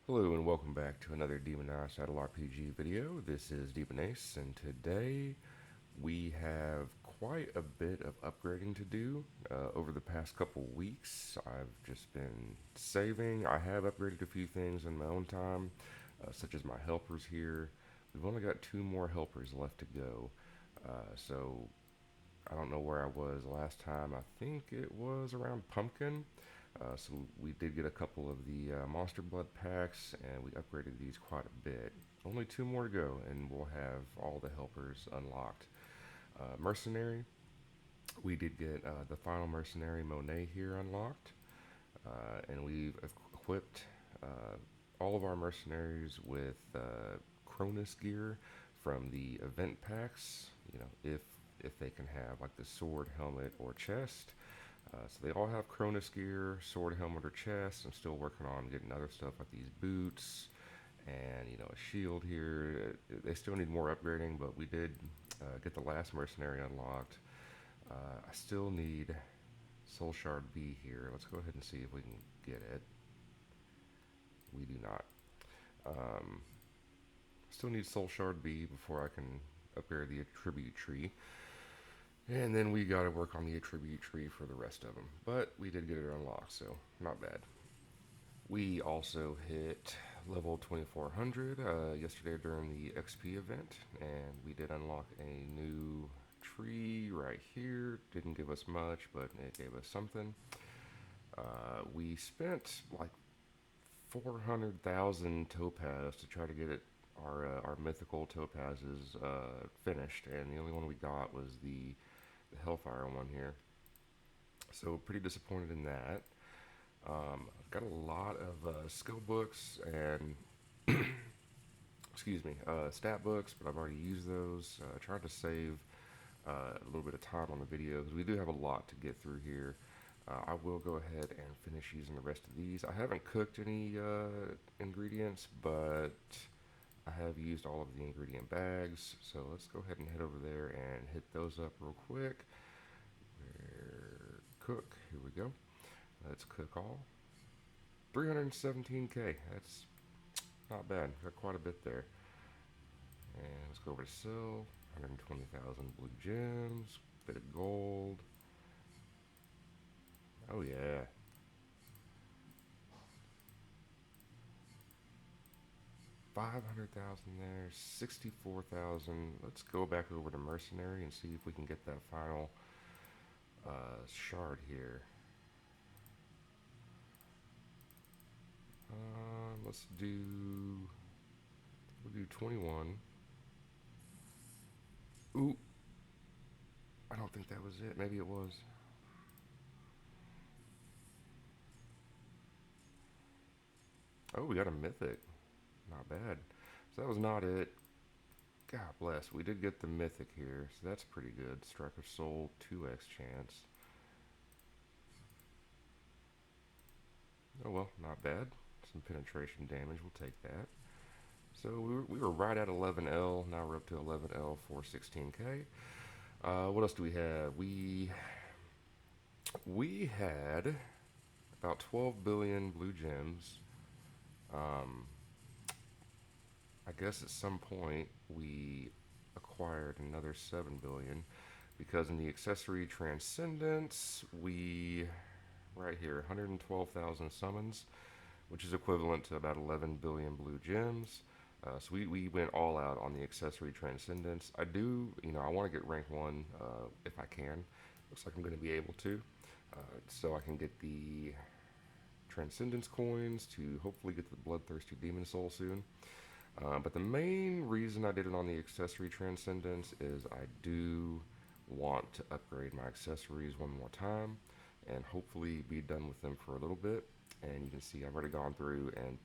Hello and welcome back to another Demonized Saddle RPG video. This is Demonized, and today we have quite a bit of upgrading to do. Over the past couple weeks, I've just been saving. I have upgraded a few things in my own time, such as my helpers here. We've only got two more helpers left to go, so I don't know where I was last time. I think it was around Pumpkin. So we did get a couple of the Monster Blood packs, and we upgraded these quite a bit. Only two more to go, and we'll have all the helpers unlocked. Mercenary, we did get the final Mercenary Monet here unlocked, and we've equipped all of our mercenaries with Cronus gear from the event packs. You know, if they can have like the sword, helmet, or chest. So they all have Cronus gear, sword, helmet, or chest. I'm still working on getting other stuff like these boots and a shield here. They still need more upgrading, but we did get the last mercenary unlocked. I still need Soul Shard B here. Let's go ahead and see if we can get it. We do not. Um, Still need Soul Shard B before I can upgrade the attribute tree. And then we got to work on the attribute tree for the rest of them. But we did get it unlocked, so not bad. We also hit level 2400 yesterday during the XP event, and we did unlock a new tree right here. Didn't give us much, but it gave us something. We spent like 400,000 topaz to try to get it our mythical topazes finished, and the only one we got was the Hellfire one here. So pretty disappointed in that. I've got a lot of skill books and excuse me, stat books, but I've already used those. Tried to save a little bit of time on the video because we do have a lot to get through here. I will go ahead and finish using the rest of these. I haven't cooked any ingredients, but I have used all of the ingredient bags. So let's go ahead and head over there and hit those up real quick. Cook, here we go. Let's cook all. 317k, that's not bad. Got quite a bit there. And let's go over to sell. 120,000 blue gems, bit of gold. Oh yeah. 500,000 there, 64,000. Let's go back over to Mercenary and see if we can get that final shard here. Let's do. We'll do 21. Ooh, I don't think that was it. Maybe it was. Oh, we got a mythic. Not bad. So that was not it. God bless. We did get the mythic here, so that's pretty good. Strike of Soul, 2x chance. Oh well, not bad. Some penetration damage, we'll take that. So we were right at 11L, now we're up to 11L, 416k. What else do we have? We had about 12 billion blue gems. I guess at some point we acquired another 7 billion because in the accessory transcendence we right here 112,000 summons, which is equivalent to about 11 billion blue gems. So we went all out on the accessory transcendence. I do, I want to get rank 1 if I can. Looks like I'm going to be able to. So I can get the transcendence coins to hopefully get the bloodthirsty demon soul soon. But the main reason I did it on the accessory transcendence is I do want to upgrade my accessories one more time and hopefully be done with them for a little bit. And you can see I've already gone through and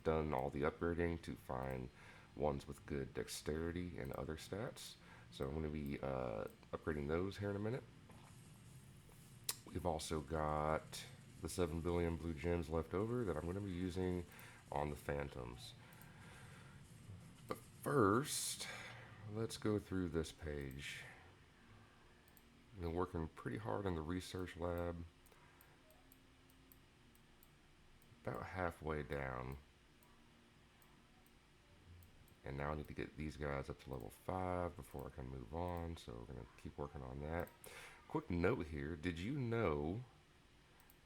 done all the upgrading to find ones with good dexterity and other stats. So I'm going to be upgrading those here in a minute. We've also got the 7 billion blue gems left over that I'm going to be using on the phantoms. But first, let's go through this page. I've been working pretty hard in the research lab. About halfway down. And now I need to get these guys up to level 5 before I can move on, so we're going to keep working on that. Quick note here, did you know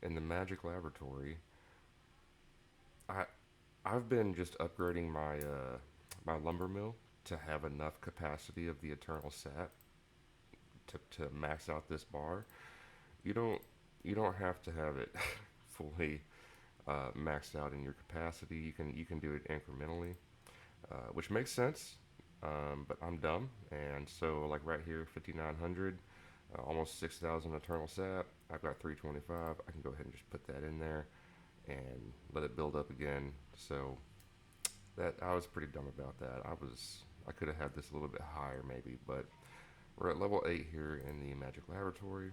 in the Magic Laboratory, I, I've been just upgrading my lumber mill to have enough capacity of the Eternal Sap to max out this bar. You don't you don't have to have it fully maxed out in your capacity. You can do it incrementally, which makes sense. But I'm dumb, and so like right here, 5,900, almost 6,000 Eternal Sap. I've got 325. I can go ahead and just put that in there and let it build up again. So that I was pretty dumb about that. I could have had this a little bit higher maybe, but we're at level 8 here in the Magic Laboratory,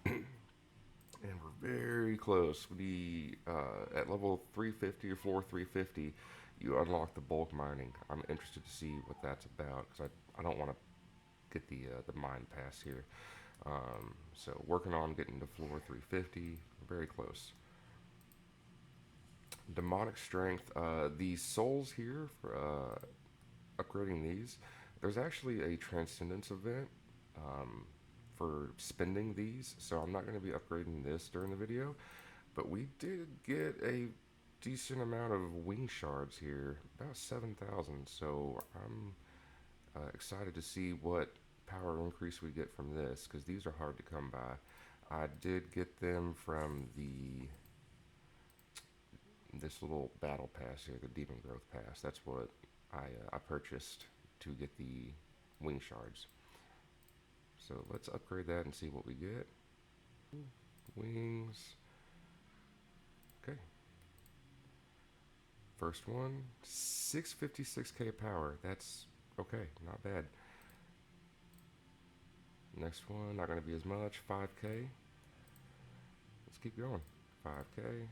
and we're very close. We at level 350 or 350, you unlock the bulk mining. I'm interested to see what that's about because I don't want to get the mine pass here. So working on getting to floor 350, very close. Demonic strength. The souls here for upgrading these. There's actually a transcendence event for spending these, so I'm not going to be upgrading this during the video. But we did get a decent amount of wing shards here, about 7,000. So I'm excited to see what power increase we get from this, because these are hard to come by. I did get them from this little battle pass here, the Demon Growth Pass. That's what I purchased to get the wing shards. So let's upgrade that and see what we get. Wings. Okay. First one, 656k power. That's okay, not bad. Next one, not going to be as much, 5k. Let's keep going. 5k.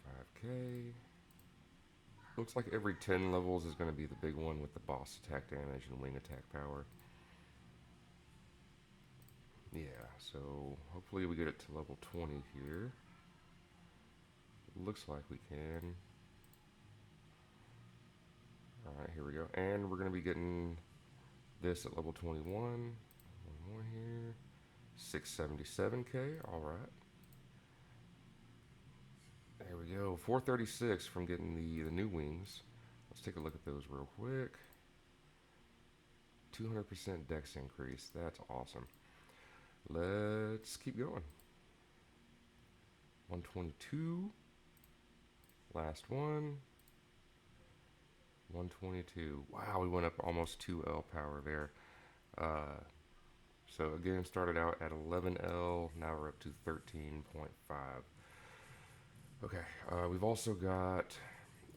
5k. Looks like every 10 levels is going to be the big one with the boss attack damage and wing attack power. Yeah, so hopefully we get it to level 20 here. Looks like we can. Alright, here we go. And we're going to be getting this at level 21. One more here. 677k, alright. There we go, 436 from getting the new wings. Let's take a look at those real quick. 200% dex increase, that's awesome. Let's keep going. 122. Last one. 122. Wow, we went up almost 2L power there. So again, started out at 11L, now we're up to 13.5. Okay, we've also got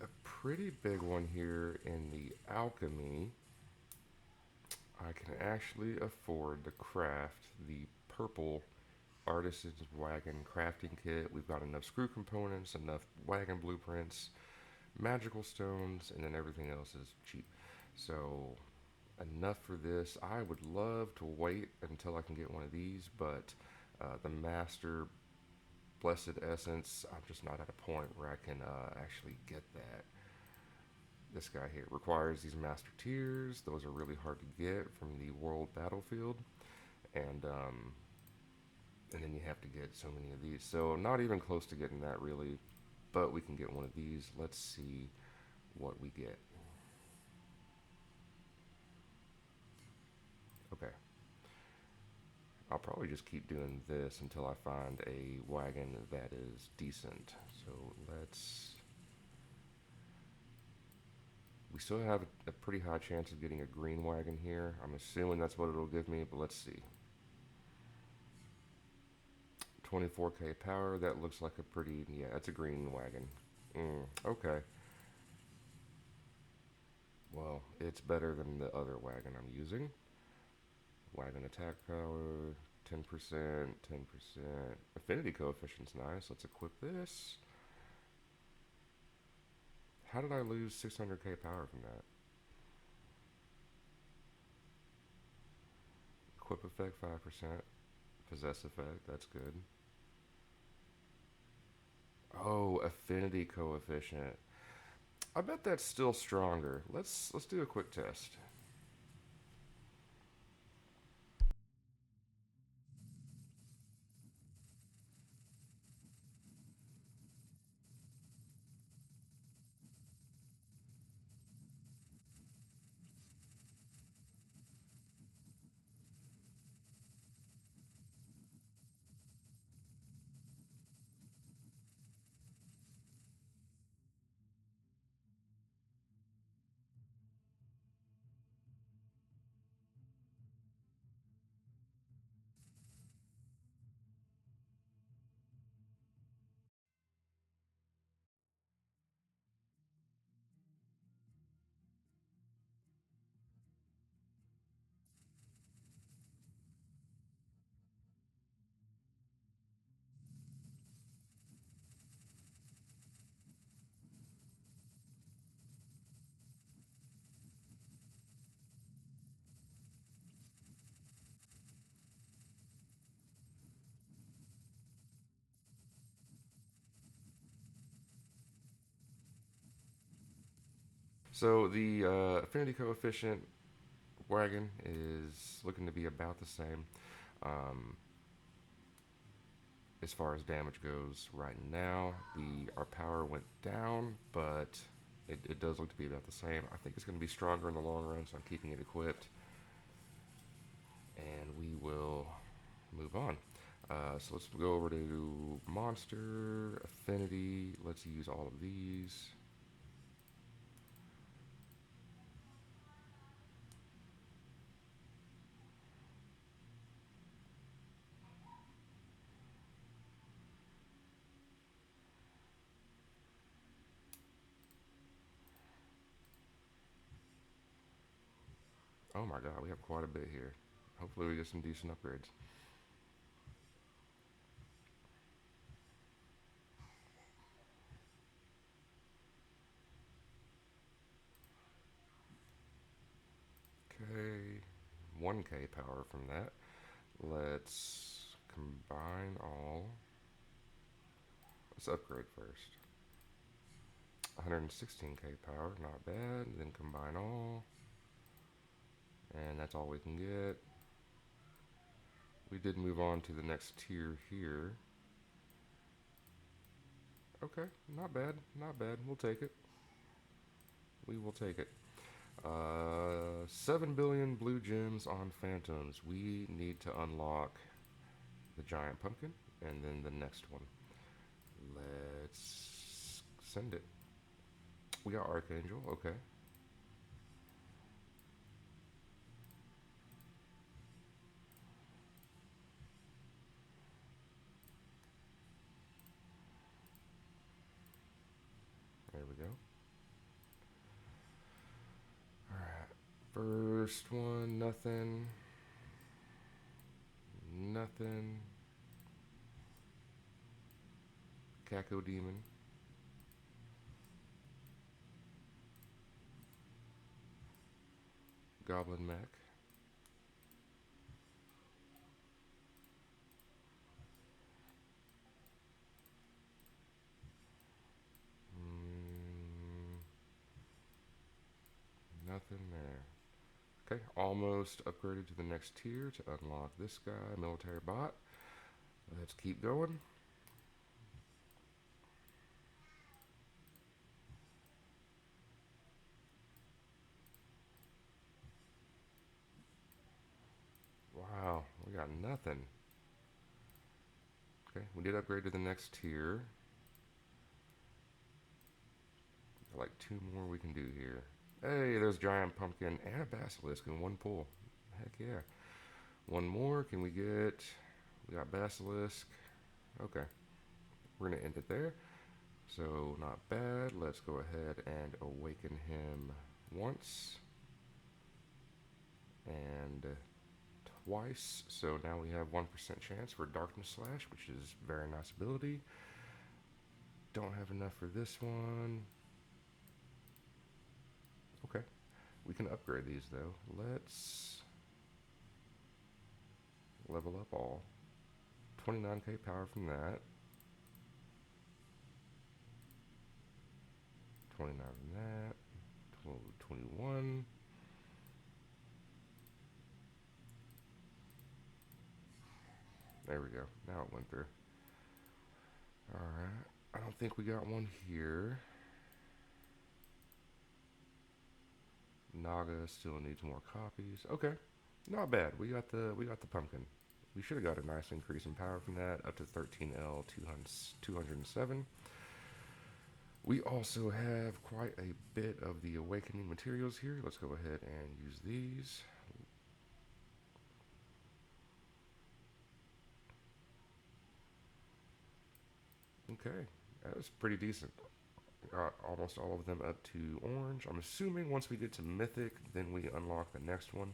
a pretty big one here in the Alchemy. I can actually afford to craft the purple Artisan's Wagon crafting kit. We've got enough screw components, enough wagon blueprints, magical stones, and then everything else is cheap. So enough for this. I would love to wait until I can get one of these, but the Master Blessed Essence, I'm just not at a point where I can actually get that. This guy here requires these Master Tiers. Those are really hard to get from the World Battlefield, and then you have to get so many of these. So not even close to getting that really, but we can get one of these. Let's see what we get. Okay. I'll probably just keep doing this until I find a wagon that is decent. So we still have a pretty high chance of getting a green wagon here. I'm assuming that's what it'll give me, but let's see. 24k power, that looks like a pretty, yeah, it's a green wagon. Okay. Well, it's better than the other wagon I'm using. Wagon attack power, 10%, 10%. Affinity coefficient's nice. Let's equip this. How did I lose 600k power from that? Equip effect 5%. Possess effect, that's good. Oh, affinity coefficient. I bet that's still stronger. Let's do a quick test. So the affinity coefficient wagon is looking to be about the same. Um, as far as damage goes right now, our power went down, but it does look to be about the same. I think it's going to be stronger in the long run, so I'm keeping it equipped. And we will move on. So let's go over to monster, affinity. Let's use all of these. Oh my god, we have quite a bit here. Hopefully we get some decent upgrades. Okay, 1k power from that. Let's combine all. Let's upgrade first. 116k power, not bad. Then combine all. And that's all we can get. We did move on to the next tier here. Okay, not bad, not bad. We'll take it. We will take it. 7 billion blue gems on phantoms. We need to unlock the giant pumpkin and then the next one. Let's send it. We got Archangel, okay. There we go. Alright. First one, nothing. Nothing. Caco Demon. Goblin Mech. Nothing there. Okay, almost upgraded to the next tier to unlock this guy, military bot. Let's keep going. Wow, we got nothing. Okay, we did upgrade to the next tier. Got like 2 more we can do here. Hey, there's giant pumpkin and a basilisk in one pull. Heck yeah. One more, can we get... We got basilisk. Okay, we're gonna end it there. So not bad. Let's go ahead and awaken him once. And twice. So now we have 1% chance for Darkness Slash, which is very nice ability. Don't have enough for this one. Okay, we can upgrade these though. Let's level up all. 29k power from that. 29 from that. 21. There we go. Now it went through. Alright. I don't think we got one here. Naga still needs more copies. Okay. Not bad. We got the pumpkin. We should have got a nice increase in power from that, up to 13L 207. We also have quite a bit of the awakening materials here. Let's go ahead and use these. Okay, that was pretty decent. Got almost all of them up to orange. I'm assuming once we get to mythic, then we unlock the next one.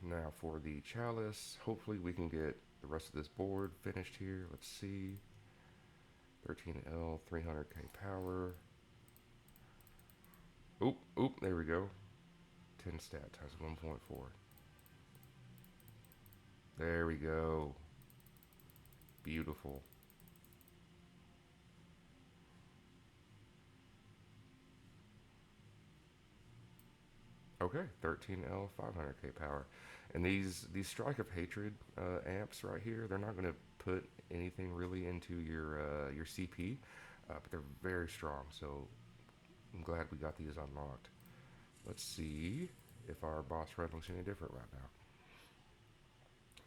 Now for the chalice, hopefully we can get the rest of this board finished here. Let's see. 13L, 300k power. Oop, oop, there we go. 10 stat times 1.4. There we go. Beautiful. Okay, 13L, 500k power. And these Strike of Hatred amps right here, they're not going to put anything really into your CP, but they're very strong. So I'm glad we got these unlocked. Let's see if our boss run looks any different right now.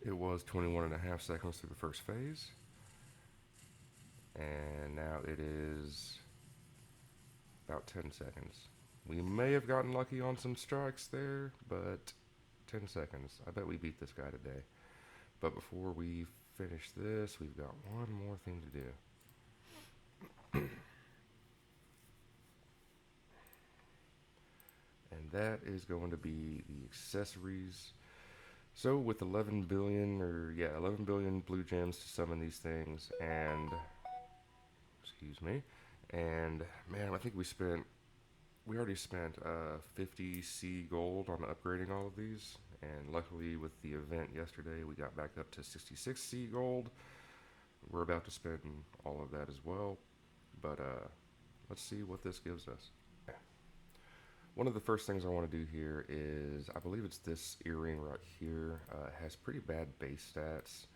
It was 21.5 seconds through the first phase, and now it is about 10 seconds. We may have gotten lucky on some strikes there, but 10 seconds. I bet we beat this guy today. But before we finish this, we've got one more thing to do. And that is going to be the accessories. So with 11 billion, 11 billion blue gems to summon these things, and, excuse me, and man, I think we already spent 50 C gold on upgrading all of these, and luckily with the event yesterday, we got back up to 66 C gold. We're about to spend all of that as well, but let's see what this gives us. One of the first things I want to do here is, I believe it's this earring right here. Has pretty bad base stats.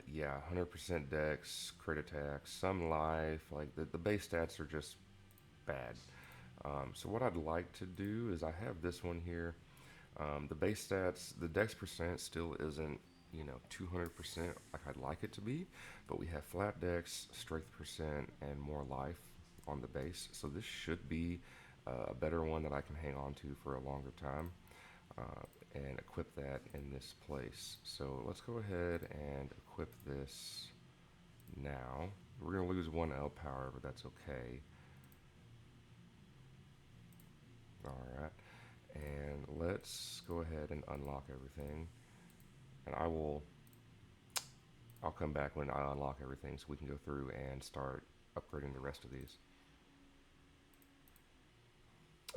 Yeah, 100% dex, crit attack, some life. Like the base stats are just bad. So what I'd like to do is I have this one here. The base stats, the dex percent still isn't 200% like I'd like it to be, but we have flat dex, strength percent, and more life on the base. So this should be a better one that I can hang on to for a longer time, and equip that in this place. So let's go ahead and equip this now. We're going to lose 1L power, but that's okay. Alright, and let's go ahead and unlock everything. And I'll come back when I unlock everything so we can go through and start upgrading the rest of these.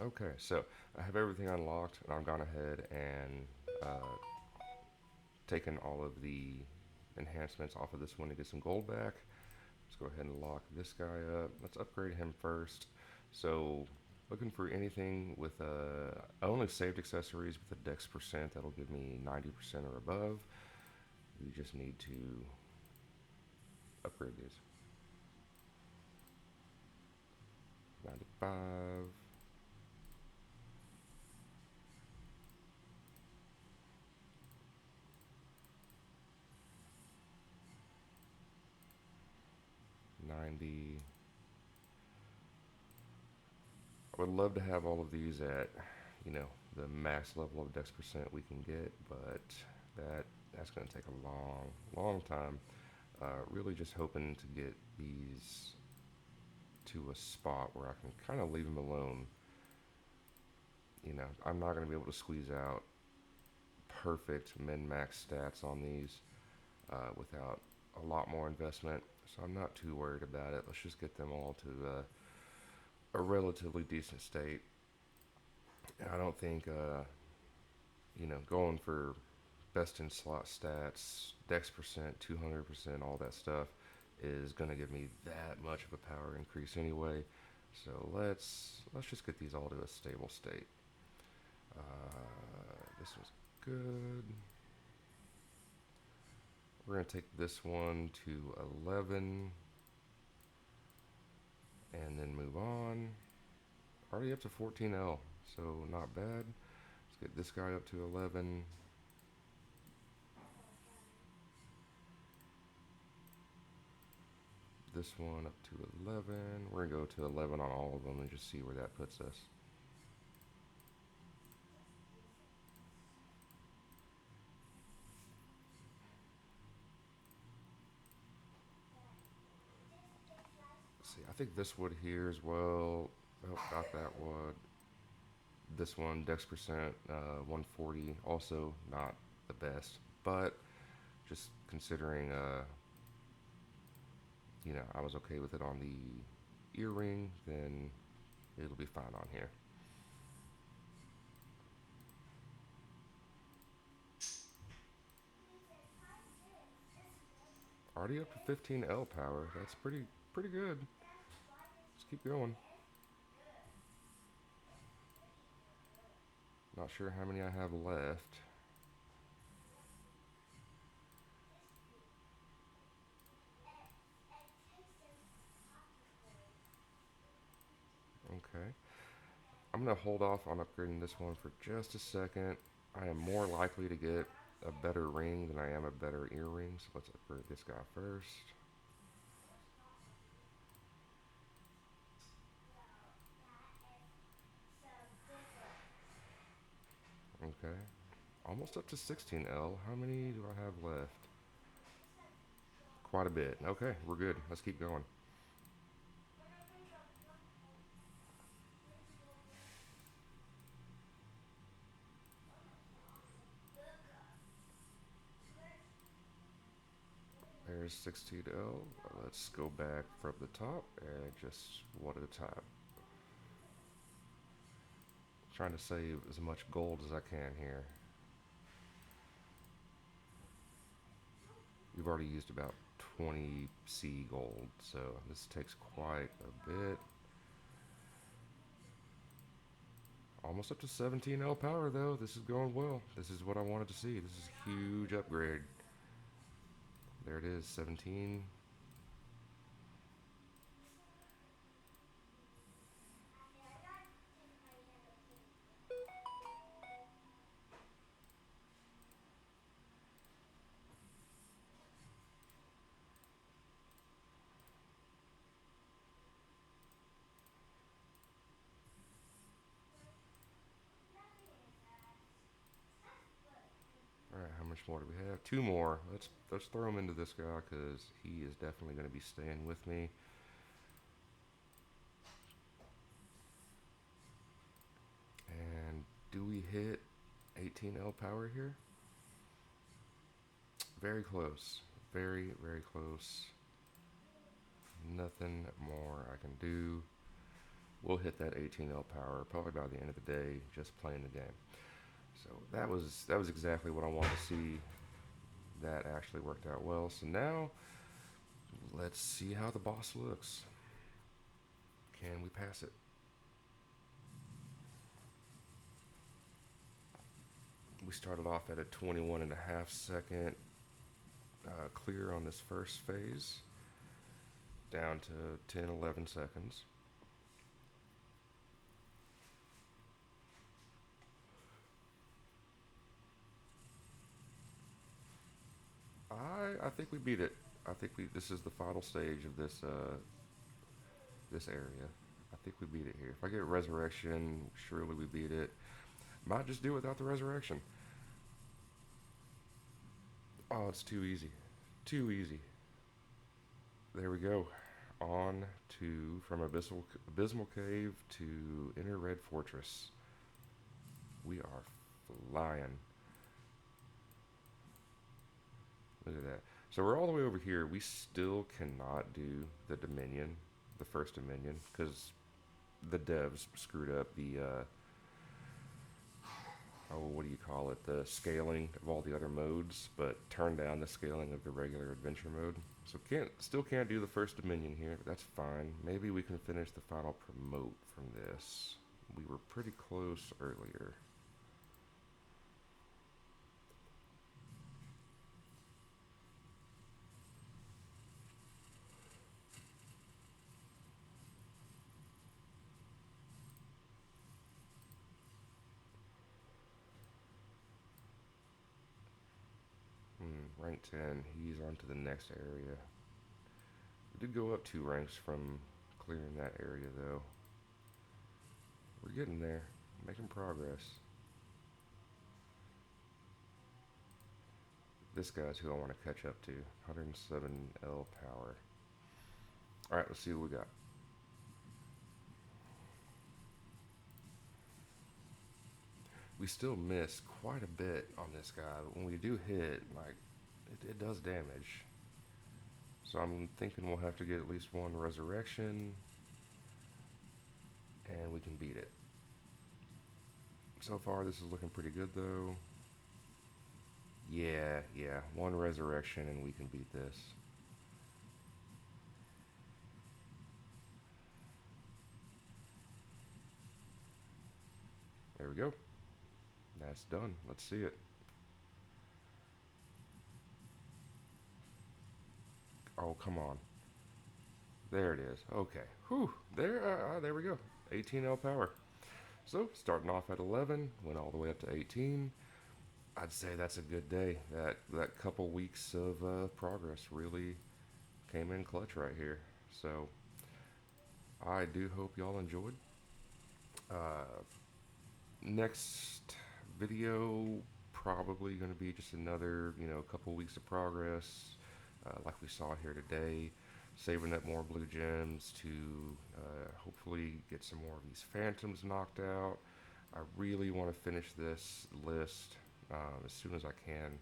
Okay, so I have everything unlocked, and I've gone ahead and taken all of the enhancements off of this one to get some gold back. Let's go ahead and lock this guy up. Let's upgrade him first. So looking for anything with I only saved accessories with a dex percent that'll give me 90% or above. We just need to upgrade these. 95. 90. I would love to have all of these at, the max level of dex percent we can get, but that's going to take a long time. Really just hoping to get these to a spot where I can kind of leave them alone. I'm not going to be able to squeeze out perfect min-max stats on these without a lot more investment, so I'm not too worried about it. Let's just get them all to a relatively decent state. I don't think, going for best in slot stats, dex percent, 200%, all that stuff is going to give me that much of a power increase anyway. So let's just get these all to a stable state. This was good. We're going to take this one to 11 and then move on. Already up to 14L, so not bad. Let's get this guy up to 11. This one up to 11. We're going to go to 11 on all of them and just see where that puts us. Let's see, I think this wood here as well. Oh, got that wood. This one, dex percent, 140. Also not the best, but just considering, you know, I was okay with it on the earring, then it'll be fine on here. Already up to 15L power. That's pretty good. Let's keep going. Not sure how many I have left. Okay. I'm going to hold off on upgrading this one for just a second. I am more likely to get a better ring than I am a better earring, so let's upgrade this guy first. Okay. Almost up to 16L. How many do I have left? Quite a bit. Okay, we're good. Let's keep going. There's 16L. Let's go back from the top and just one at a time. Trying to save as much gold as I can here. We've already used about 20 C gold, so this takes quite a bit. Almost up to 17L power though. This is going well. This is what I wanted to see. This is a huge upgrade. There it is, 17. All right, how much more do we have? Two more. Let's throw him into this guy because he is definitely going to be staying with me. And do we hit 18L power here? Very close. Very, very close. Nothing more I can do. We'll hit that 18L power probably by the end of the day, just playing the game. So that was exactly what I wanted to see. That actually worked out well. So now let's see how the boss looks. Can we pass it? We started off at a 21.5 second clear on this first phase, down to 10-11 seconds. I think we beat it. I think this is the final stage of this area. I think we beat it here. If I get resurrection, surely we beat it. Might just do it without the resurrection. Oh, it's too easy. Too easy. There we go. On to from Abysmal Cave to Inner Red Fortress. We are flying. Look at that. So we're all the way over here. We still cannot do the Dominion, the first Dominion, because the devs screwed up the, oh, what do you call it? The scaling of all the other modes, but turned down the scaling of the regular adventure mode. So still can't do the first Dominion here, but that's fine. Maybe we can finish the final promote from this. We were pretty close earlier. Rank 10, he's on to the next area. We did go up 2 ranks from clearing that area though. We're getting there, making progress. This guy's who I want to catch up to. 107L power. Alright, let's see what we got. We still miss quite a bit on this guy, but when we do hit, like, it does damage. So I'm thinking we'll have to get at least 1 resurrection, and we can beat it. So far, this is looking pretty good, though. Yeah, 1 resurrection, and we can beat this. There we go. That's done. Let's see it. Oh, come on. There it is. Okay. Whew. There we go. 18L power. So, starting off at 11, went all the way up to 18. I'd say that's a good day. That couple weeks of progress really came in clutch right here. So, I do hope y'all enjoyed. Next video probably going to be just another, couple weeks of progress, like we saw here today. Saving up more blue gems to hopefully get some more of these phantoms knocked out. I really want to finish this list as soon as I can.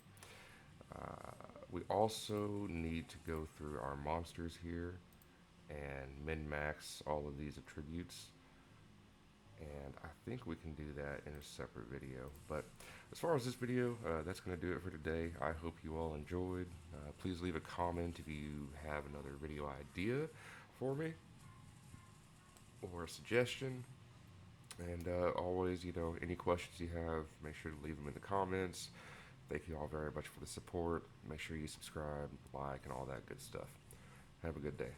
We also need to go through our monsters here and min-max all of these attributes. And I think we can do that in a separate video. But as far as this video, that's going to do it for today. I hope you all enjoyed. Please leave a comment if you have another video idea for me or a suggestion. And always, any questions you have, make sure to leave them in the comments. Thank you all very much for the support. Make sure you subscribe, like, and all that good stuff. Have a good day.